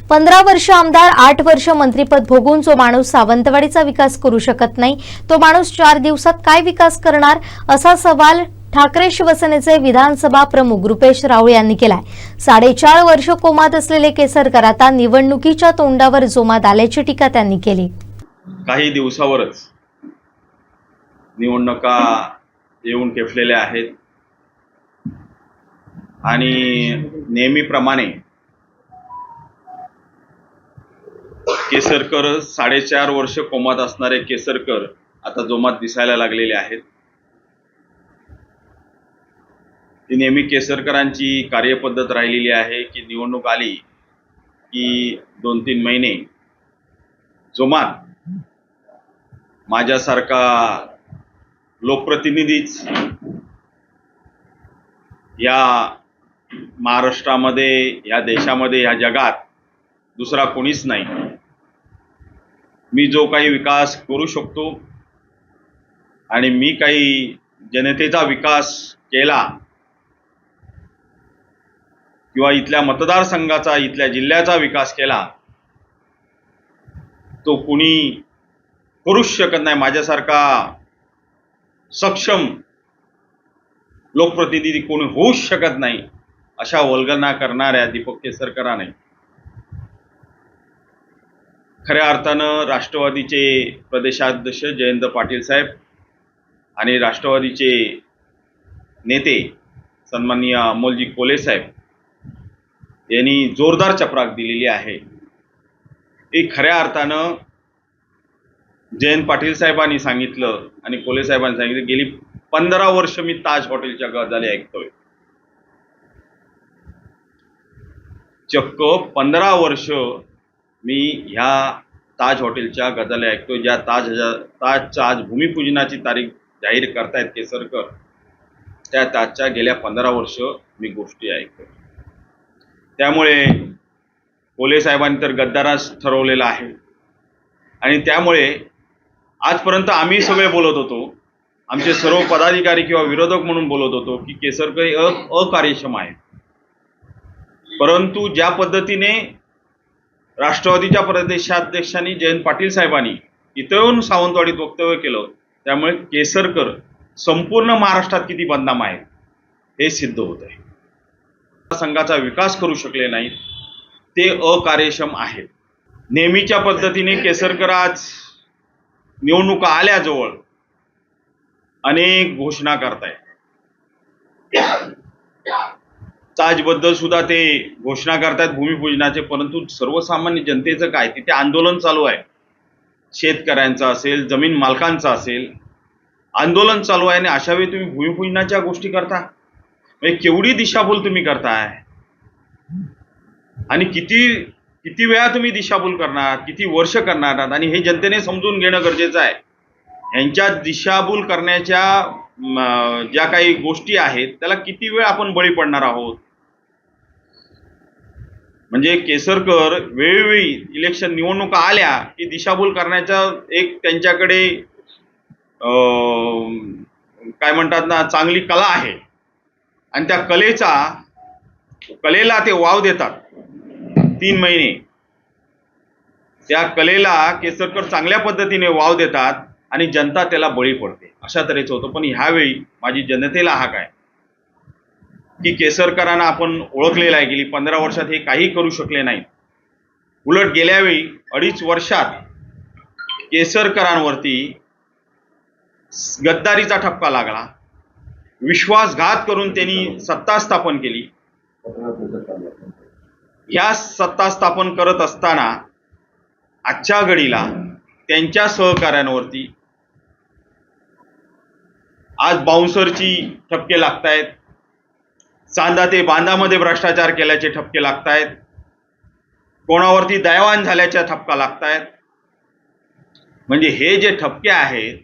15 वर्ष आमदार 8 वर्ष मंत्रीपद भोगून जो माणूस सावंतवाडीचा विकास करू शकत नाही तो माणूस 4 दिवसात काय विकास करणार असा सवाल ठाकरे शिवसेनेचे विधानसभा प्रमुख रुपेश राऊळ यांनी केलाय। 4.5 वर्ष कोमात असलेले केसरकर आता निवडणुकीच्या तोंडावर जोमात आल्याची टीका त्यांनी केली। काही दिवसावरच निवडणुका येऊन ठेपलेल्या आहेत आणि नेहमीप्रमाणे केसरकर 4.5 वर्ष कोमात असणारे केसरकर आता जोमात दिसायला लागलेले आहेत। ती नेहमी केसरकरांची कार्यपद्धत राहिलेली आहे की निवडणूक आली की 2-3 महिने जोमात माझ्यासारखा लोकप्रतिनिधीच या महाराष्ट्रामध्ये, या देशामध्ये, या जगात दुसरा कोणीच नाही। मी जो काही विकास करू शकतो आणि मी काही जनतेचा विकास केला किंवा इथल्या मतदारसंघाचा, इथल्या जिल्ह्याचा विकास केला तो कुणी करूच शकत नाही। माझ्यासारखा सक्षम लोकप्रतिनिधी कोणी होऊच शकत नाही अशा वल्गना करणाऱ्या दीपक केसरकरांनी खऱ्या अर्थानं राष्ट्रवादीचे प्रदेशाध्यक्ष जयंत पाटील साहेब आणि राष्ट्रवादीचे नेते सन्माननीय अमोलजी कोल्हे साहेब यांनी जोरदार चपराक दिलेली आहे। ही खऱ्या अर्थानं जयंत पाटील साहेबांनी सांगितलं आणि कोल्हे साहेबांनी सांगितलं, गेली 15 वर्ष मी ताज हॉटेलच्या गजाली ऐकतोय। चक्क 15 वर्ष मी ह्या ताज हॉटेलच्या गजाली ऐकतोय। ज्या ताजच्या आज भूमिपूजनाची तारीख जाहीर करतायत केसरकर, त्या ताजच्या गेल्या 15 वर्ष मी गोष्टी ऐकतोय। त्यामुळे कोल्हे साहेबांनी तर गद्दाराच ठरवलेला आहे आणि त्यामुळे आजपर्यंत आम्ही सगळे बोलत होतो, आमचे सर्व पदाधिकारी किंवा विरोधक म्हणून बोलत होतो की केसरकर अकार्यक्षम आहे। परंतु ज्या पद्धतीने राष्ट्रवादीच्या प्रदेशाध्यक्षांनी जयंत पाटील साहेबांनी इथं येऊन सावंतवाडीत वक्तव्य केलं, त्यामुळे केसरकर संपूर्ण महाराष्ट्रात किती बदनाम आहेत हे सिद्ध होत आहे। संघाचा विकास करू शकले नाहीत, ते अकार्यक्षम आहेत। नेहमीच्या पद्धतीने केसरकर आज निवडणुका आल्याजवळ अनेक घोषणा करतायत। ताजबद्दल सुद्धा ते घोषणा करतायत भूमिपूजनाचे, परंतु सर्वसामान्य जनतेचं काय, तिथे आंदोलन चालू आहे। शेतकऱ्यांचं असेल, जमीन मालकांचं असेल, आंदोलन चालू आहे आणि अशा वेळी तुम्ही भूमिपूजनाच्या गोष्टी करता, म्हणजे केवढी दिशाभूल तुम्ही करताय आणि किती वेळा तुम्ही दिशाभूल करणार, किती वर्ष करणार आणि हे जनतेने समजून घेणं गरजेचं आहे। यांच्या दिशाभूल करण्याच्या ज्या काही गोष्टी आहेत त्याला किती वेळ आपण बळी पडणार आहोत। म्हणजे केसरकर वेळोवेळी इलेक्शन निवडणुका आल्या की दिशाभूल करण्याचा एक त्यांच्याकडे काय म्हणतात ना, चांगली कला आहे आणि त्या कलेला ते वाव देतात। 3 महिने त्या कलेला केसरकर चांगल्या पद्धतीने वाव देतात आणि जनता त्याला बळी पडते, अशा तऱ्हेचं होतं। पण ह्यावेळी माझी जनतेला हाक आहे की केसरकरांना आपण ओळखलेलं आहे, गेली 15 वर्षात हे काही करू शकले नाही। उलट गेल्या वेळी 2.5 वर्षात केसरकरांवरती गद्दारीचा ठपका लागला, विश्वासघात करून त्यांनी सत्ता स्थापन केली। या सत्ता स्थापन करत असताना आजच्या घडीला त्यांच्या सहकाऱ्यांवरती आज बाउन्सरची ठपके लागतायत, चांदा ते बांधामध्ये भ्रष्टाचार केल्याचे ठपके लागतायत, कोणावरती दयावान झाल्याच्या ठपका लागतायत। म्हणजे हे जे ठपके आहेत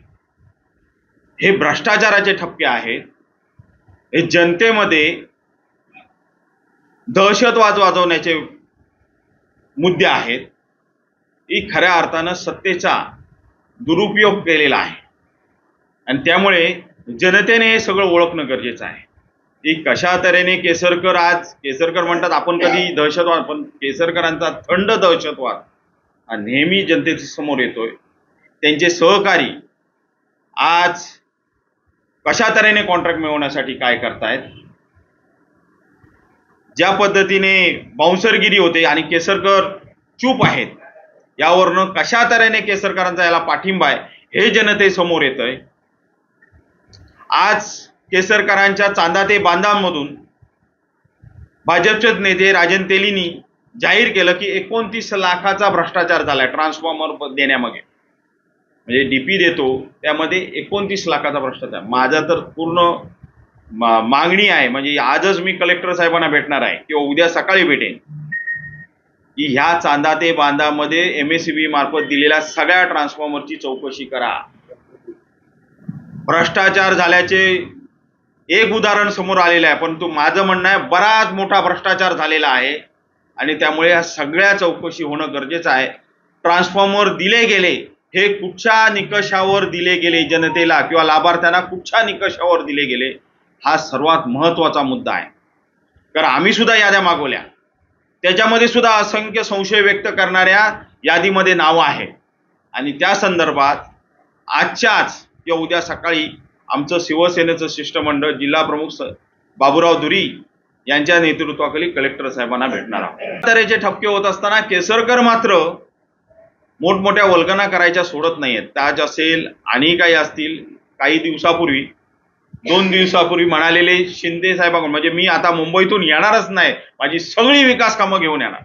हे भ्रष्टाचाराचे ठपके आहेत, हे जनतेमध्ये दहशतवाद वाजवण्याचे मुद्दे आहेत। ही खऱ्या अर्थानं सत्तेचा दुरुपयोग केलेला आहे आणि त्यामुळे जनतेने हे सगळं ओळखणं गरजेचं आहे। की कशा तऱ्हेने केसरकर आज केसरकर म्हणतात आपण कधी दहशतवाद, पण केसरकरांचा थंड दहशतवाद हा नेहमी जनतेच्या समोर येतोय. त्यांचे सहकारी आज कशा तऱ्हेने कॉन्ट्रॅक्ट मिळवण्यासाठी काय करतायत, ज्या पद्धतीने बाउन्सरगिरी होते आणि केसरकर चूप आहेत, यावरनं कशा तऱ्हेने केसरकरांचा याला पाठिंबा आहे हे जनतेसमोर येतंय. आज केसरकरांच्या चांदा ते बांधामधून भाजपचे नेते राजन तेलींनी जाहीर केलं की 29 लाखाचा भ्रष्टाचार झालाय ट्रान्सफॉर्मर देण्यामागे. म्हणजे डीपी देतो त्यामध्ये 29 लाखाचा भ्रष्टाचार. माझा तर पूर्ण मागणी आहे, म्हणजे आजच मी कलेक्टर साहेबांना भेटणार आहे किंवा उद्या सकाळी भेटेन, की ह्या चांदा ते बांधामध्ये MSEB मार्फत दिलेल्या सगळ्या ट्रान्सफॉर्मरची चौकशी करा. भ्रष्टाचार झाल्याचे एक उदाहरण समोर आलेलं आहे, परंतु माझं म्हणणं आहे बराच मोठा भ्रष्टाचार झालेला आहे आणि त्यामुळे या सगळ्या चौकशी होणं गरजेचं आहे. ट्रान्सफॉर्मर दिले गेले हे कुठच्या निकषावर दिले गेले जनतेला किंवा लाभार्थ्यांना कुठच्या निकषावर दिले गेले हा सर्वात महत्त्वाचा मुद्दा आहे. कारण आम्ही सुद्धा याद्या मागवल्या, त्याच्यामध्ये सुद्धा असंख्य संशय व्यक्त करणाऱ्या यादीमध्ये नावं आहेत आणि त्या संदर्भात आजच्याच किंवा उद्या सकाळी आमचं शिवसेनेचं शिष्टमंडळ जिल्हा प्रमुख बाबूराव दुरी यांच्या नेतृत्वाखाली कलेक्टर साहेबांना भेटणार आहोत. तऱ्हेचे ठपके होत असताना केसरकर मात्र मोठमोठ्या वल्गना करायच्या सोडत नाहीयेत. ताज असेल आणि काही असतील, काही दिवसापूर्वी 2 दिवसापूर्वी म्हणालेले शिंदे साहेबांकडून, म्हणजे मी आता मुंबईतून येणारच नाही, माझी सगळी विकास कामं घेऊन येणार.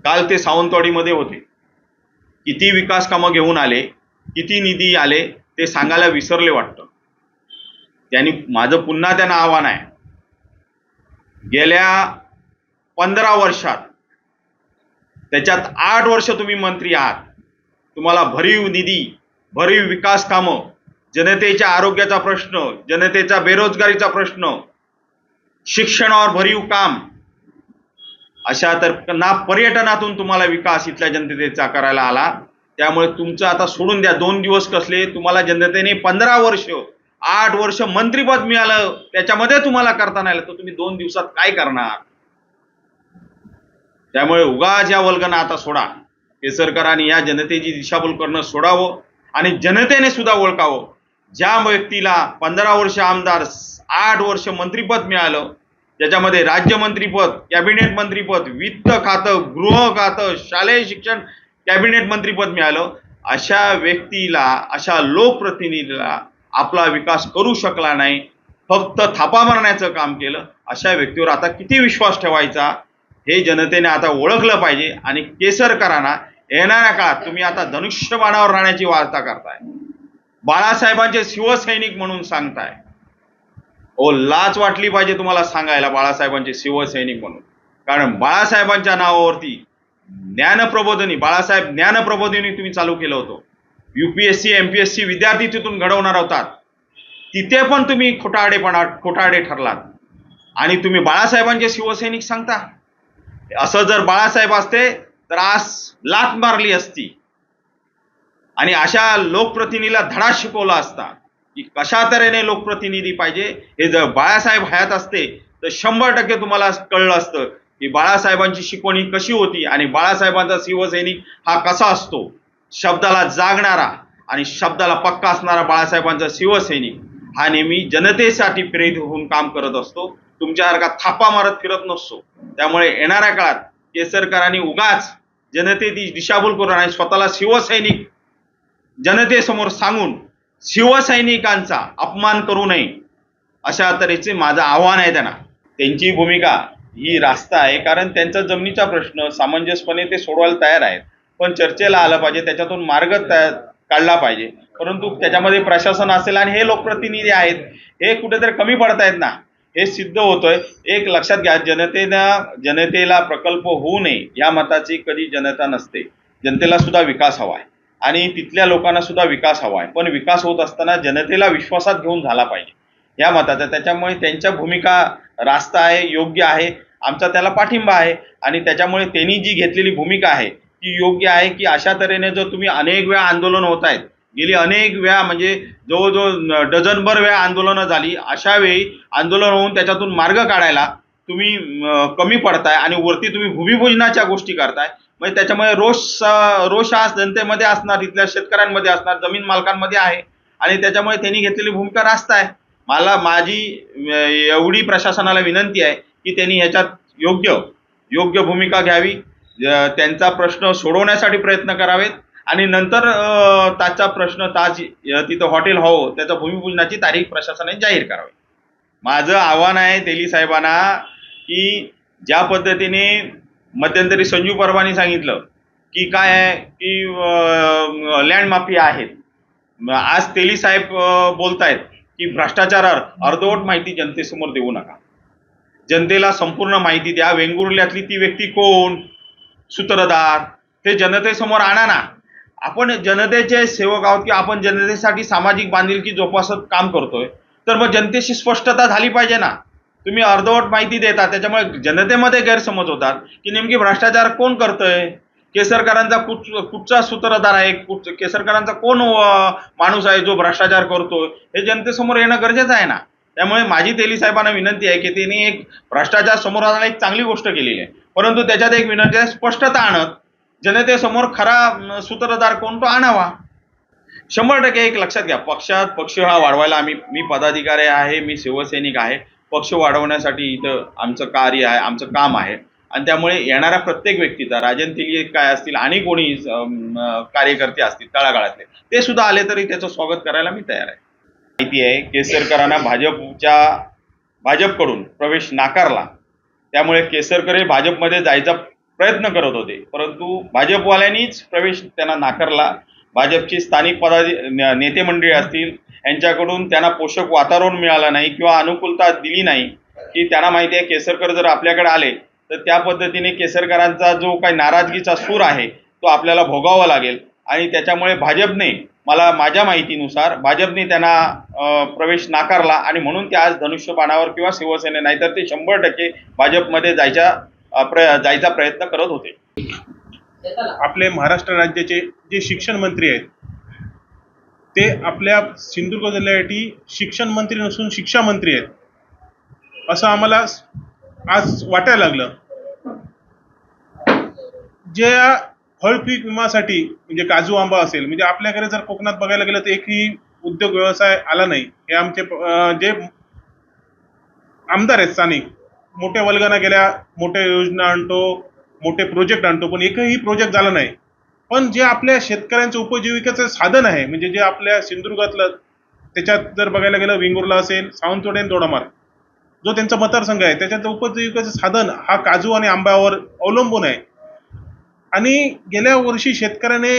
काल ते सावंतवाडीमध्ये होते, किती विकास कामं घेऊन आले, किती निधी आले ते सांगायला विसरले वाटतं. त्यांनी माझं पुन्हा त्यांना आव्हान आहे, गेल्या 15 वर्षात त्याच्यात 8 वर्ष तुम्ही मंत्री आहात, तुम्हाला भरीव निधी, भरीव विकास कामं, जनतेच्या आरोग्याचा प्रश्न, जनतेचा बेरोजगारीचा प्रश्न, शिक्षणावर भरीव काम, अशा तर ना पर्यटनातून तुम्हाला विकास इथल्या जनतेचा करायला आला. त्यामुळे तुमचं आता सोडून द्या. 2 दिवस कसले, तुम्हाला जनतेने 15 वर्ष 8 वर्ष मंत्रीपद मिळालं, त्याच्यामध्ये तुम्हाला करता नाही आलं, तर तुम्ही 2 दिवसात काय करणार. त्यामुळे उगाच या वल्गना आता सोडा. केसरकरांनी या जनतेची दिशाभूल करणं सोडावं आणि जनतेने सुद्धा ओळखावं, ज्या व्यक्तीला 15 वर्ष आमदार, 8 वर्ष मंत्रीपद मिळालं, त्याच्यामध्ये राज्यमंत्रीपद, कॅबिनेट मंत्रीपद, वित्त खातं, गृह खातं, शालेय शिक्षण कॅबिनेट मंत्रीपद मिळालं, अशा व्यक्तीला, अशा लोकप्रतिनिधीला आपला विकास करू शकला नाही, फक्त थापा मारण्याचं काम केलं, अशा व्यक्तीवर आता किती विश्वास ठेवायचा हे जनतेने आता ओळखलं पाहिजे. आणि केसरकरांना येणाऱ्या काळात तुम्ही आता धनुष्यबाणावर राहण्याची वार्ता करताय, बाळासाहेबांचे शिवसैनिक म्हणून सांगताय. ओ, लाज वाटली पाहिजे तुम्हाला सांगायला बाळासाहेबांचे शिवसैनिक म्हणून. कारण बाळासाहेबांच्या नावावरती ज्ञानप्रबोधिनी, बाळासाहेब ज्ञानप्रबोधिनी तुम्ही चालू केलं होतं. UPSC MPSC विद्यार्थी तिथून घडवणार होतात, तिथे पण तुम्ही खोटारडे ठरलात आणि तुम्ही बाळासाहेबांचे शिवसैनिक सांगता. असं जर बाळासाहेब असते तर आज लाथ मारली असती आणि अशा लोकप्रतिनिधीला धडा शिकवला असता की कशा तऱ्हेने लोकप्रतिनिधी पाहिजे. हे जर बाळासाहेब हयात असते तर 100% तुम्हाला कळलं असतं की बाळासाहेबांची शिकवणी कशी होती आणि बाळासाहेबांचा शिवसैनिक हा कसा असतो. शब्दाला जागणारा आणि शब्दाला पक्का असणारा बाळासाहेबांचा शिवसैनिक हा नेहमी जनतेसाठी प्रेरित होऊन काम करत असतो, तुमच्यासारखा थापा मारत फिरत नसतो. त्यामुळे येणाऱ्या काळात केसरकरांनी उगाच जनतेची दिशाभूल करून आणि स्वतःला शिवसैनिक जनतेसमोर सांगून शिवसैनिकांचा अपमान करू नये, अशा तऱ्हेचे माझं आव्हान आहे त्यांना. त्यांची भूमिका ही रास्त आहे, कारण त्यांचा जमिनीचा प्रश्न सामंजस्यपणे ते सोडवायला तयार आहेत, पण चर्चेला आलं पाहिजे, त्याच्यातून मार्ग काढला पाहिजे. परंतु त्याच्यामध्ये प्रशासन असेल आणि हे लोकप्रतिनिधी आहेत, हे कुठेतरी कमी पडतायत ना, हे सिद्ध होतोय. एक लक्षात घ्या, जनतेला प्रकल्प होऊ नये या मताची कधी जनता नसते. जनतेला सुद्धा विकास हवा आहे आणि तिथल्या लोकांना सुद्धा विकास हवा आहे, पण विकास होत असताना जनतेला विश्वासात घेऊन झाला पाहिजे या मताचा. त्याच्यामुळे त्यांच्या भूमिका रास्त आहे, योग्य आहे, आमचा त्याला पाठिंबा आहे आणि त्याच्यामुळे त्यांनी जी घेतलेली भूमिका आहे ती योग्य आहे की अशा तऱ्हेने जर तुम्ही अनेक वेळा आंदोलन होत आहेत गेली अनेक वेळा म्हणजे जवळजवळ डझनभर वेळा आंदोलनं झाली. अशा वेळी आंदोलन होऊन त्याच्यातून मार्ग काढायला तुम्ही कमी पडताय आणि वरती तुम्ही भूमिपूजनाच्या गोष्टी करताय. म्हणजे त्याच्यामुळे रोष हा जनतेमध्ये असणार, इथल्या शेतकऱ्यांमध्ये असणार, जमीन मालकांमध्ये आहे आणि त्याच्यामुळे त्यांनी घेतलेली भूमिका रास्त आहे. माझी एवढी प्रशासनाला विनंती आहे की त्यांनी ह्याच्यात योग्य भूमिका घ्यावी, त्यांचा प्रश्न सोडवण्यासाठी प्रयत्न करावेत आणि नंतर ताजचा प्रश्न तिथं हॉटेल हवं त्याचं भूमिपूजनाची तारीख प्रशासनाने जाहीर करावी. माझं आव्हान आहे तेली साहेबांना की ज्या पद्धतीने मध्यंतरी संजू परवानी सांगितलं की काय आहे की लँड माफिया आहेत. आज तेली साहेब बोलतायत की भ्रष्टाचारावर अर्धवट माहिती जनतेसमोर देऊ नका, जनतेला संपूर्ण माहिती द्या. वेंगुर्ल्यातली ती व्यक्ती कोण, सूत्रधार, ते जनतेसमोर आणा ना. आपण जनतेचे सेवक आहोत की आपण जनतेसाठी सामाजिक बांधिलकी जोपासत काम करतोय, तर मग जनतेशी स्पष्टता झाली पाहिजे ना. तुम्ही अर्धवट माहिती देता, त्याच्यामुळे जनतेमध्ये गैरसमज होतात की नेमकी भ्रष्टाचार कोण करतोय, केसरकरांचा कुठचा सूत्रधार आहे, केसरकरांचा कोण माणूस आहे जो भ्रष्टाचार करतोय, हे जनतेसमोर येणं गरजेचं आहे ना. त्यामुळे माझी तेली साहेबांना विनंती आहे की त्यांनी एक भ्रष्टाचार समोर आणायला एक चांगली गोष्ट केलेली आहे, परंतु त्याच्यात एक विनंती आहे, स्पष्टता आणत जनतेसमोर खरा सूत्रधार कोण तो आणावा. 100% एक लक्षात घ्या, पक्ष हा वाढवायला मी पदाधिकारी आहे, मी शिवसैनिक आहे. पक्ष वाढवण्यासाठी इथं आमचं कार्य आहे, आमचं काम आहे आणि त्यामुळे येणाऱ्या प्रत्येक व्यक्तीचा, राजन तेली काय असतील आणि कोणी कार्यकर्ते असतील तळागाळातले, ते सुद्धा आले तरी त्याचं स्वागत करायला मी तयार आहे. माहिती आहे केसरकरांना भाजपकडून प्रवेश नाकारला, त्यामुळे केसरकर हे भाजपमध्ये जायचा प्रयत्न करत होते, परंतु भाजपवाल्यांनीच प्रवेश त्यांना नाकारला. भाजपची स्थानिक नेते मंडळी असतील यांच्याकडून त्यांना पोषक वातावरण मिळालं नाही किंवा अनुकूलता दिली नाही की त्यांना माहिती आहे केसरकर जर आपल्याकडे आले तर त्या पद्धतीने केसरकरांचा जो काही नाराजगीचा सूर आहे तो आपल्याला भोगावा लागेल आणि त्याच्यामुळे माझ्या माहितीनुसार भाजपने त्यांना प्रवेश नाकारला आणि म्हणून ते आज धनुष्यबाणावर किंवा शिवसेने नाही तर ते 100% भाजपमध्ये जायचा प्रयत्न करत होते. आपले महाराष्ट्र राज्याचे जे शिक्षण मंत्री आहेत ते आपल्या सिंधुदुर्ग जिल्ह्यासाठी शिक्षण मंत्री नसून शिक्षा मंत्री आहेत असं आम्हाला आज वाटायला लागलं. जे फळ पीक विम्यासाठी म्हणजे काजू आंबा असेल, म्हणजे आपल्याकडे जर कोकणात बघायला गेलं तर एकही उद्योग व्यवसाय आला नाही. हे आमचे जे आमदार आहेत स्थानिक, मोठ्या वल्गना गेल्या, मोठ्या योजना आणतो, मोठे प्रोजेक्ट आणतो, पण एकही प्रोजेक्ट झाला नाही. पण जे आपल्या शेतकऱ्यांचं उपजीविकेचं साधन आहे, म्हणजे जे आपल्या सिंधुदुर्गातलं, त्याच्यात जर बघायला गेलं वेंगुर्ला असेल, सावंतवाडी आणि दोडामार्ग जो त्यांचा मतदारसंघ आहे, त्याच्यात उपजीविकेचं साधन हा काजू आणि आंब्यावर अवलंबून आहे. आणि गेल्या वर्षी शेतकऱ्याने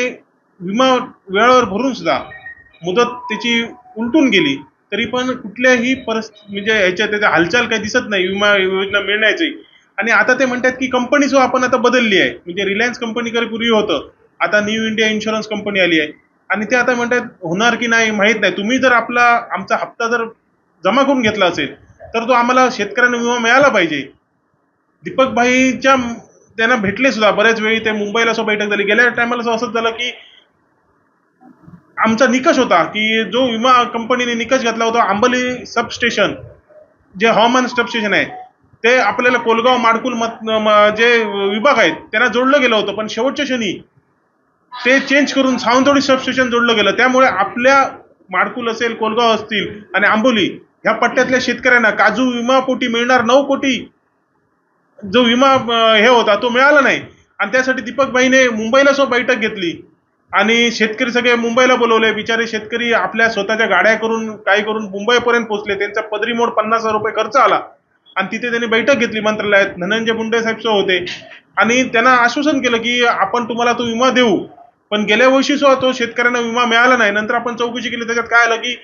विमा वेळेवर भरून सुद्धा मुदत त्याची उलटून गेली, तरी पण कुठल्याही म्हणजे त्याच्या हालचाल काही दिसत नाही विमा योजना मिळण्याची. आणि आता ते म्हणतात की कंपनी जो आपण आता बदलली आहे, म्हणजे रिलायन्स कंपनीकडे पूर्वी होतं, आता न्यू इंडिया इन्शुरन्स कंपनी आली आहे आणि ते आता म्हणतात होणार की नाही माहीत नाही. तुम्ही जर आमचा हप्ता जर जमा करून घेतला असेल तर तो आम्हाला शेतकऱ्यांना विमा मिळाला पाहिजे. दीपक भाईच्या त्यांना भेटले सुद्धा बऱ्याच वेळी, ते मुंबईला बैठक झाली. गेल्या टायमाला असंच झालं की आमचा निकष होता की जो विमा कंपनीने निकष घेतला होता, आंबोली सबस्टेशन जे हवामान सबस्टेशन आहे ते आपल्याला कोलगाव माडकुल जे विभाग आहेत त्यांना जोडलं गेलं होतं, पण शेवटच्या क्षणी ते चेंज करून सावंतवाडी सबस्टेशन जोडलं गेलं. त्यामुळे आपल्या माडकुल असेल, कोलगाव असतील आणि आंबोली ह्या पट्ट्यातल्या शेतकऱ्यांना काजू विमा पोटी मिळणार 9 कोटी जो विमा हे होता तो मिळाला नाही. आणि त्यासाठी दीपक भाईने मुंबईला बैठक घेतली आणि शेतकरी सगळे मुंबईला बोलवले. बिचारे शेतकरी आपल्या स्वतःच्या गाड्या करून काही करून मुंबईपर्यंत पोहोचले. त्यांचा पदरी मोड 50,000 रुपये खर्च आला आणि तिथे त्यांनी बैठक घेतली मंत्रालयात. धनंजय मुंडे साहेब होते आणि त्यांना आश्वासन केलं की आपण तुम्हाला तो विमा देऊ. पण गेल्या वर्षी सुद्धा तो शेतकऱ्यांना विमा मिळाला नाही. नंतर आपण चौकशी केली, त्याच्यात काय आलं की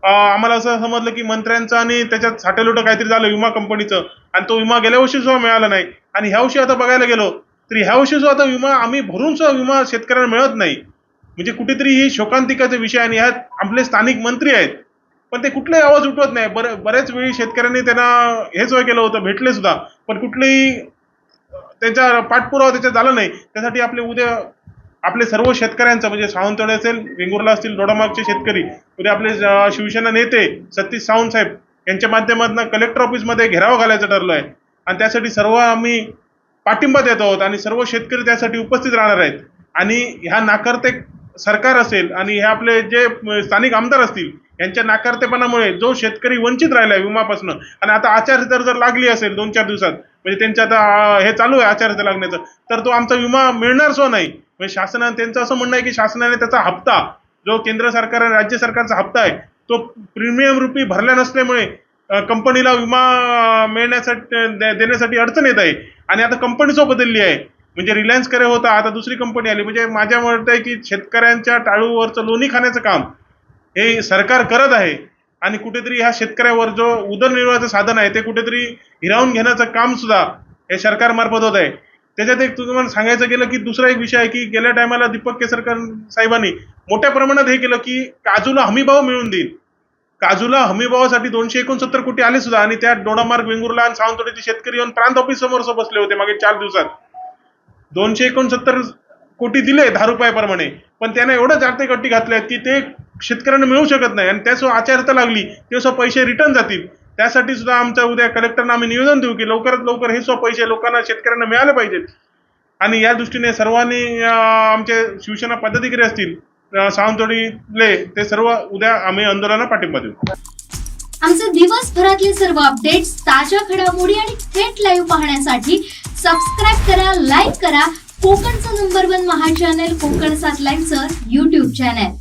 आम्हाला असं समजलं की मंत्र्यांचं आणि त्याच्यात साटेलोटं काहीतरी झालं विमा कंपनीचं आणि तो विमा गेल्या वर्षी सुद्धा मिळाला नाही. आणि ह्या वर्षी आता बघायला गेलो तर ह्या वर्षी सुद्धा आता विमा आम्ही भरून सुद्धा विमा शेतकऱ्यांना मिळत नाही. म्हणजे कुठेतरी ही शोकांतिकाचा विषय आणि ह्यात आपले स्थानिक मंत्री आहेत पण ते कुठलाही आवाज उठवत नाही. बऱ्याच वेळी शेतकऱ्यांनी त्यांना हेच केलं होतं, भेटले सुद्धा, पण कुठलेही त्यांचा पाठपुरावा त्याच्यात झाला नाही. त्यासाठी आपले उद्या आपले सर्व शेतकऱ्यांचं म्हणजे सावंतवाडी असेल, वेंगुर्ला असतील, दोडामार्गचे शेतकरी, उद्या आपले शिवसेना नेते सतीश सावंत साहेब यांच्या माध्यमातून कलेक्टर ऑफिसमध्ये घेराव घालायचं ठरलं आहे आणि त्यासाठी सर्व आम्ही पाठिंबा देत आहोत आणि सर्व शेतकरी त्यासाठी उपस्थित राहणार आहेत. आणि ह्या नाकारते सरकार असेल आणि हे आपले जे स्थानिक आमदार असतील यांच्या नाकारतेपणामुळे जो शेतकरी वंचित राहिला विमापासून आणि आता आचारसंहिता जर लागली असेल 2-4 दिवसात, म्हणजे त्यांच्या आता हे चालू आहे आचारसंहिता लागण्याचं, तर तो आमचा विमा मिळणार सो नाही. म्हणजे शासनाने त्यांचं असं म्हणणं आहे की शासनाने त्याचा हप्ता जो केंद्र सरकार आणि राज्य सरकारचा हप्ता आहे तो प्रीमियम रुपी भरला नसल्यामुळे कंपनीला विमा मिळण्यासाठी देण्यासाठी अडचण येत आहे. आणि आता कंपनी सो बदलली आहे, म्हणजे रिलायन्स करे होता, आता दुसरी कंपनी आली. म्हणजे माझ्या मत आहे की शेतकऱ्यांच्या टाळूवरचं लोणी खाण्याचं काम हे सरकार करत आहे आणि कुठेतरी ह्या शेतकऱ्यावर जो उदरनिर्वाहाचं साधन आहे ते कुठेतरी हिरावून घेण्याचं काम सुद्धा हे सरकारमार्फत होत आहे. त्याच्यात एक तुम्हाला सांगायचं गेलं की दुसरा एक विषय आहे की गेल्या टायमाला दीपक केसरकर साहेबांनी मोठ्या प्रमाणात हे केलं की काजूला हमीभाव मिळवून देईल. काजूला हमीभावासाठी 269 कोटी आले सुद्धा आणि त्या दोडामार्ग, वेंगुर्ला आणि सावंतवाडीचे शेतकरी येऊन प्रांत ऑफिस समोर बसले होते मागे 4 दिवसात. 269 कोटी दिले 10 रुपयाप्रमाणे, पण त्याने एवढं जागतिक अटी घातल्या की ते शेतकऱ्यांना मिळू शकत नाही आणि त्यासो आचारता लागली तेव्हा पैसे रिटर्न जातील. त्यासाठी सुद्धा आमच्या उद्या कलेक्टरना आम्ही निवेदन देऊ की लवकरात लवकर हे पैसे लोकांना शेतकऱ्यांना मिळाले पाहिजेत. आणि या दृष्टीने सर्वांनी आमचे शिवसेना पदाधिकारी असतील सावंतवाडीले ते सर्व उद्या आम्ही आंदोलनाला पाठिंबा देऊ. आमचे दिवसभरातले सर्व अपडेट्स, ताज्या घडामोडी आणि थेट लाईव्ह पाहण्यासाठी सबस्क्राईब करा, लाईक करा कोकणचं नंबर 1 महा चॅनल कोकण 7 लाईव्हचं YouTube चॅनल.